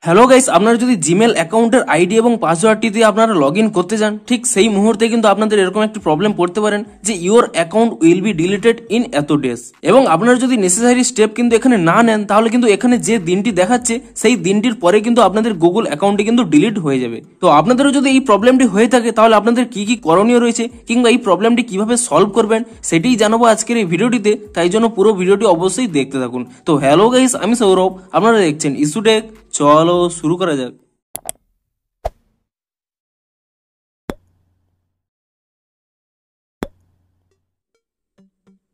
Hello guys, আপনারা যদি Gmail অ্যাকাউন্টের আইডি এবং পাসওয়ার্ডটি দিয়ে আপনারা লগ ইন করতে যান, ঠিক সেই মুহূর্তে কিন্তু আপনাদের এরকম একটি প্রবলেম পড়তে পারেন যে your account will be deleted in এত ডেজ। এবং আপনারা যদি নেসেসারি স্টেপ কিন্তু এখানে না নেন, তাহলে কিন্তু এখানে যে দিনটি দেখাচ্ছে সেই দিনটির পরে কিন্তু আপনাদের গুগল অ্যাকাউন্টটি কিন্তু ডিলিট হয়ে যাবে। তো আপনাদেরও যদি এই প্রবলেমটি হয়ে থাকে, তাহলে আপনাদের কি কি করণীয় রয়েছে কিংবা এই প্রবলেমটি কিভাবে সলভ করবেন সেটাই জানাবো আজকের এই ভিডিওটিতে। তাই জন্য পুরো ভিডিওটি অবশ্যই দেখতে থাকুন। তো হ্যালো গাইস, আমি সৌরভ, আপনারা দেখছেন ইস্যুটেক। চলো শুরু করা যাক।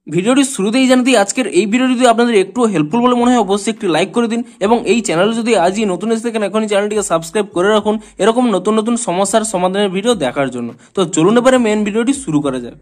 ভিডিওটি শুরুতেই জানাতে আজকের এই ভিডিওটি যদি আপনাদের একটু হেল্পফুল বলে মনে হয়, অবশ্যই একটি লাইক করে দিন এবং এই চ্যানেলে যদি আজই নতুন এসে থাকেন, এখনই চ্যানেলটিকে সাবস্ক্রাইব করে রাখুন এরকম নতুন নতুন সমস্যার সমাধানের ভিডিও দেখার জন্য। তো চলুন এবারে মেন ভিডিওটি শুরু করা যাক।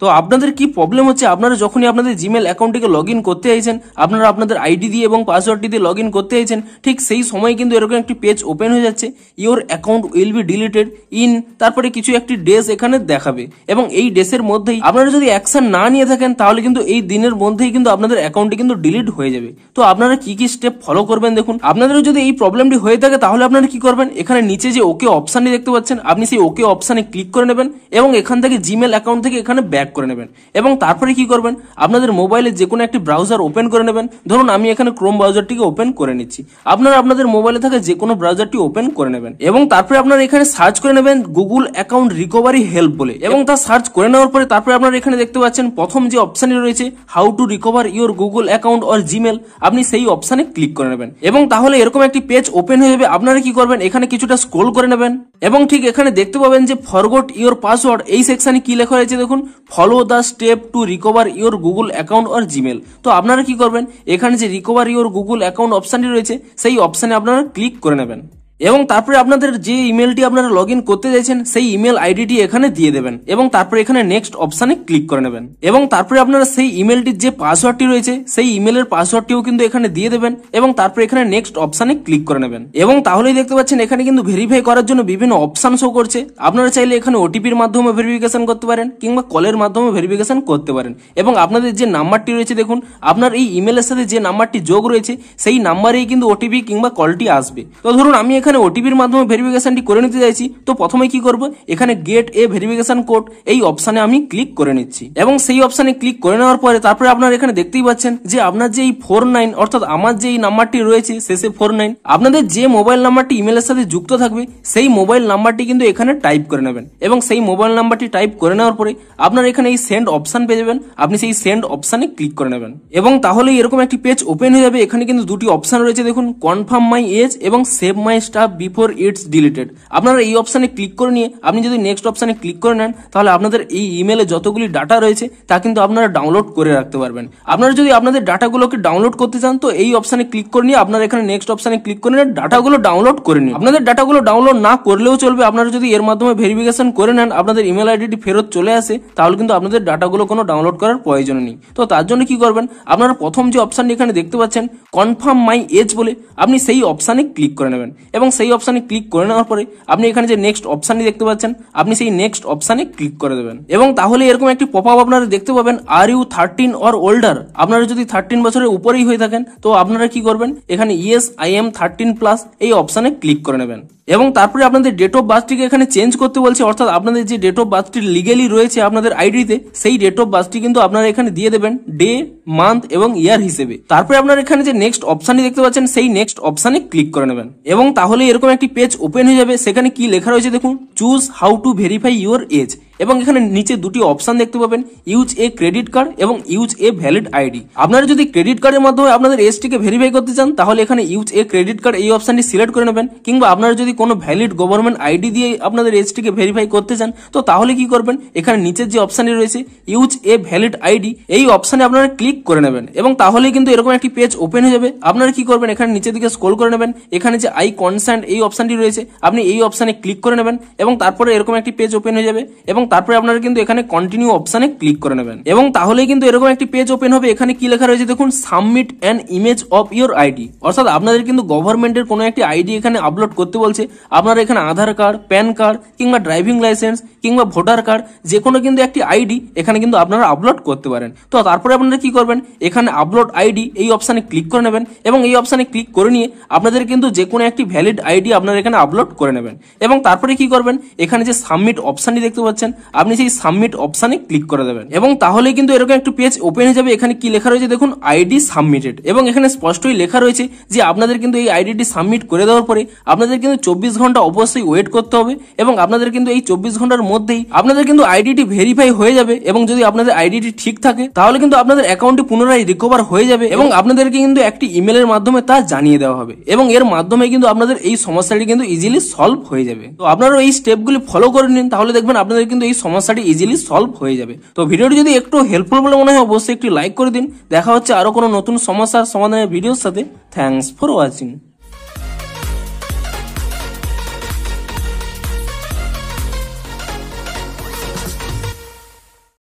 তো আপনাদের কি প্রবলেম হচ্ছে, আপনারা যখনই আপনাদের জিমেল অ্যাকাউন্টটিকে লগ ইন করতে চাইছেন, আপনারা আপনাদের আইডি দিয়ে এবং পাসওয়ার্ডটি দিয়ে লগ ইন করতে চাইছেন, ঠিক সেই সময় কিন্তু এরকম একটি পেজ ওপেন হয়ে যাচ্ছে, your account will be deleted in, তারপরে কিছু একটি ডেস এখানে দেখাবে এবং এই ডেসের মধ্যেই আপনারা যদি অ্যাকশন না নিয়ে থাকেন, তাহলে কিন্তু এই দিনের মধ্যেই কিন্তু আপনাদের অ্যাকাউন্টটি কিন্তু ডিলিট হয়ে যাবে। তো আপনারা কি কি স্টেপ ফলো করবেন দেখুন। আপনাদেরও যদি এই প্রবলেমটি হয়ে থাকে, তাহলে আপনারা কি করবেন, এখানে নিচে যে ওকে অপশনটি দেখতে পাচ্ছেন, আপনি সেই ওকে অপশনে ক্লিক করে নেবেন এবং এখান থেকে জিমেল অ্যাকাউন্ট থেকে এখানে ব্যাক করে নেবেন। এবং তারপরে কি করবেন, আপনাদের মোবাইলে যে কোনো একটি ব্রাউজার ওপেন করে নেবেন। ধরুন আমি এখানে ক্রোম ব্রাউজারটিকে ওপেন করে নিচ্ছি, আপনারা আপনাদের মোবাইলে থাকা যে কোনো ব্রাউজারটি ওপেন করে নেবেন এবং তারপরে আপনারা এখানে সার্চ করে নেবেন গুগল অ্যাকাউন্ট রিকভারি হেল্প বলে। এবং তা সার্চ করে নেওয়ার পরে তারপরে আপনারা এখানে দেখতে পাচ্ছেন প্রথম যে অপশনটি রয়েছে how to recover your Google account or Gmail, আপনি সেই অপশনে ক্লিক করে নেবেন এবং তাহলে এরকম একটি পেজ ওপেন হয়ে যাবে। আপনারা কি করবেন, এখানে কিছুটা স্ক্রল করে নেবেন এবং ঠিক এখানে দেখতে পাবেন যে ফরগট ইওর পাসওয়ার্ড, এই সেকশনে কি লেখা রয়েছে দেখুন, follow the step to recover your Google account or Gmail. তো আপনারা কি করবেন, এখানে যে রিকভার ইওর গুগল অ্যাকাউন্ট অপশনটি রয়েছে সেই অপশনে আপনারা ক্লিক করে নেবেন এবং তারপরে আপনাদের যে ইমেলটি আপনারা লগ ইন করতে চাইছেন সেই ইমেল আইডিটি এখানে দিয়ে দেবেন এবং তারপরে এখানে নেক্সট অপশনে ক্লিক করে নেবেন এবং তারপরে আপনারা সেই ইমেলটির যে পাসওয়ার্ডটি রয়েছে সেই ইমেলের পাসওয়ার্ডটিও কিন্তু এখানে দিয়ে দেবেন এবং তারপরে এখানে নেক্সট অপশনে ক্লিক করে নেবেন এবং তাহলেই দেখতে পাচ্ছেন এখানে কিন্তু ভেরিফাই করার জন্য বিভিন্ন অপশন শো করছে। আপনারা চাইলে এখানে ওটিপির মাধ্যমে ভেরিফিকেশন করতে পারেন কিংবা কলের মাধ্যমে ভেরিফিকেশন করতে পারেন এবং আপনাদের যে নাম্বারটি রয়েছে দেখুন, আপনার এই ইমেলের সাথে যে নাম্বারটি যোগ রয়েছে সেই নাম্বারেই কিন্তু ওটিপি কিংবা কলটি আসবে। তো ধরুন আমি এখানে ওটিপির মাধ্যমে ভেরিফিকেশনটি করে নিতে চাইছি, তো প্রথমে কি করব, এখানে গেট এ ভেরিফিকেশন কোড এই অপশনে আমি ক্লিক করে নিচ্ছি এবং সেই অপশনে ক্লিক করে নেওয়ার পরে তারপরে আপনারা এখানে দেখতেই পাচ্ছেন যে আপনার যে এই 49 অর্থাৎ আমার যে এই নাম্বারটি রয়েছে শেষে 49, আপনাদের যে মোবাইল নাম্বারটি ইমেলের সাথে যুক্ত থাকবে সেই মোবাইল নাম্বারটি কিন্তু এখানে টাইপ করে নেবেন এবং সেই মোবাইল নাম্বারটি টাইপ করে নেওয়ার পরে আপনার এখানে এই সেন্ড অপশন পেয়ে যাবেন, আপনি সেই সেন্ড অপশনে ক্লিক করে নেবেন এবং তাহলে এরকম একটি পেজ ওপেন হয়ে যাবে। এখানে কিন্তু দুটি অপশন রয়েছে দেখুন, কনফার্ম মাই এজ এবং save my staff before it's deleted. আপনারা এই অপশনে ক্লিক করে নিয়ে আপনি যদি নেক্সট অপশনে ক্লিক করে নেন, তাহলে আপনাদের এই ইমেলে যতগুলি ডাটা রয়েছে তা কিন্তু আপনারা ডাউনলোড করে রাখতে পারবেন। আপনারা যদি আপনাদের ডাটাগুলোকে ডাউনলোড করতে চান, তো এই অপশনে ক্লিক করে নিয়ে আপনারা এখানে নেক্সট অপশনে ক্লিক করে নিয়ে ডাটাগুলো ডাউনলোড করে নিন। আপনাদের ডাটাগুলো ডাউনলোড না করলেও চলবে, আপনারা যদি এর মাধ্যমে ভেরিফিকেশন করে নেন, আপনাদের ইমেল আইডিটি ফেরত চলে আসে, তাহলে কিন্তু আপনাদের ডাটাগুলো কোনো ডাউনলোড করার প্রয়োজন নেই। তো তার জন্য কি করবেন, আপনারা প্রথম যে অপশনটি এখানে দেখতে পাচ্ছেন কনফার্ম মাই এজ বলে, আপনি সেই অপশনে ক্লিক করে নেবেন এবং সেই অপশনে ক্লিক করে নেওয়ার পরে আপনি এখানে যে নেক্সট অপশনটি দেখতে পাচ্ছেন, আপনি সেই নেক্সট অপশনে ক্লিক করে দেবেন এবং তাহলে এরকম একটি পপআপ আপনারা দেখতে পাবেন, আর ইউ 13 অর ওল্ডার। আপনারা যদি 13 বছরের উপরেই হয়ে থাকেন, তো আপনারা কি করবেন, এখানে ইয়েস আই এম 13+ এই অপশনে ক্লিক করে নেবেন এবং তারপরে আপনাদের ডেট অফ বার্থটিকে এখানে চেঞ্জ করতে বলছে, অর্থাৎ আপনাদের যে ডেট অফ বার্থটি লিগেলি রয়েছে আপনাদের আইডিতে, সেই ডেট অফ বার্থটি কিন্তু আপনারা এখানে দিয়ে দেবেন ডে, মান্থ এবং ইয়ার হিসেবে। তারপরে আপনারা এখানে যে নেক্সট অপশনটি দেখতে পাচ্ছেন সেই নেক্সট অপশনে ক্লিক করে নেবেন এবং তাহলে এরকম একটি পেজ ওপেন হয়ে যাবে। সেখানে কি লেখা রয়েছে দেখুন, choose how to verify your age এবং এখানে নিচে দুটি অপশন দেখতে পাবেন, ইউজ এ ক্রেডিট কার্ড এবং ইউজ এ ভ্যালিড আইডি। আপনারা যদি ক্রেডিট কার্ডের মাধ্যমে আপনাদের এজটিকে ভেরিফাই করতে চান, তাহলে এখানে ইউজ এ ক্রেডিট কার্ড এই অপশনটি সিলেক্ট করে নেবেন কিংবা আপনারা যদি কোনো ভ্যালিড গভর্নমেন্ট আইডি দিয়ে আপনাদের এজটিকে ভেরিফাই করতে চান, তো তাহলে কি করবেন, এখানে নিচের যে অপশনটি রয়েছে ইউজ এ ভ্যালিড আইডি এই অপশনে আপনারা ক্লিক করে নেবেন এবং তাহলেই কিন্তু এরকম একটি পেজ ওপেন হয়ে যাবে। আপনারা কি করবেন, এখানে নিচের দিকে স্ক্রল করে নেবেন, এখানে যে আই কনসেন্ট এই অপশনটি রয়েছে আপনি এই অপশনে ক্লিক করে নেবেন এবং তারপরে এরকম একটি পেজ ওপেন হয়ে যাবে এবং তারপরে আপনারা কিন্তু এখানে কন্টিনিউ অপশনে ক্লিক করে নেবেন এবং তাহলেই কিন্তু এরকম একটি পেজ ওপেন হবে। এখানে কি লেখা রয়েছে দেখুন, submit an image of your ID, অর্থাৎ আপনাদের কিন্তু গভর্নমেন্টের কোনো একটি আইডি এখানে আপলোড করতে বলছে। আপনারা এখানে আধার কার্ড, প্যান কার্ড কিংবা ড্রাইভিং লাইসেন্স কিংবা ভোটার কার্ড যে কোনো কিন্তু একটি আইডি এখানে কিন্তু আপনারা আপলোড করতে পারেন। তো তারপরে আপনারা কি করবেন, এখানে আপলোড আইডি এই অপশানে ক্লিক করে নেবেন এবং এই অপশানে ক্লিক করে নিয়ে আপনাদের কিন্তু যে কোনো একটি ভ্যালিড আইডি আপনারা এখানে আপলোড করে নেবেন এবং তারপরে কি করবেন, এখানে যে সাবমিট অপশানটি দেখতে পাচ্ছেন আপনি সেই সাবমিট অপশানে ক্লিক করে দেবেন এবং তাহলেই কিন্তু এরকম একটি পেজ ওপেন হয়ে যাবে। এখানে কি লেখা রয়েছে দেখুন, আইডি সাবমিটেড, এবং এখানে স্পষ্টই লেখা রয়েছে যে আপনাদের কিন্তু এই আইডিটি সাবমিট করে দেওয়ার পরে আপনাদের কিন্তু 24 ঘন্টা অবশ্যই ওয়েট করতে হবে এবং আপনাদের কিন্তু এই 24 ঘন্টার মধ্যেই আপনাদের কিন্তু আইডিটি ভেরিফাই হয়ে যাবে এবং যদি আপনাদের আইডিটি ঠিক থাকে তাহলে কিন্তু আপনাদের অ্যাকাউন্টটি পুনরায় রিকভার হয়ে যাবে এবং আপনাদেরকে কিন্তু একটি ইমেলের মাধ্যমে তা জানিয়ে দেওয়া হবে এবং এর মাধ্যমে কিন্তু আপনাদের এই সমস্যাটি কিন্তু ইজিলি সলভ হয়ে যাবে। তো আপনারা এই স্টেপগুলি ফলো করে নিন, তাহলে দেখবেন আপনাদের কিন্তু এই সমস্যাটি ইজিলি সলভ হয়ে যাবে। তো ভিডিওটি যদি একটু হেল্পফুল বলে মনে হয় অবশ্যই একটি লাইক করে দিন। দেখা হচ্ছে আরো কোনো নতুন সমস্যার সমাধানের ভিডিওর সাথে। Thanks for watching.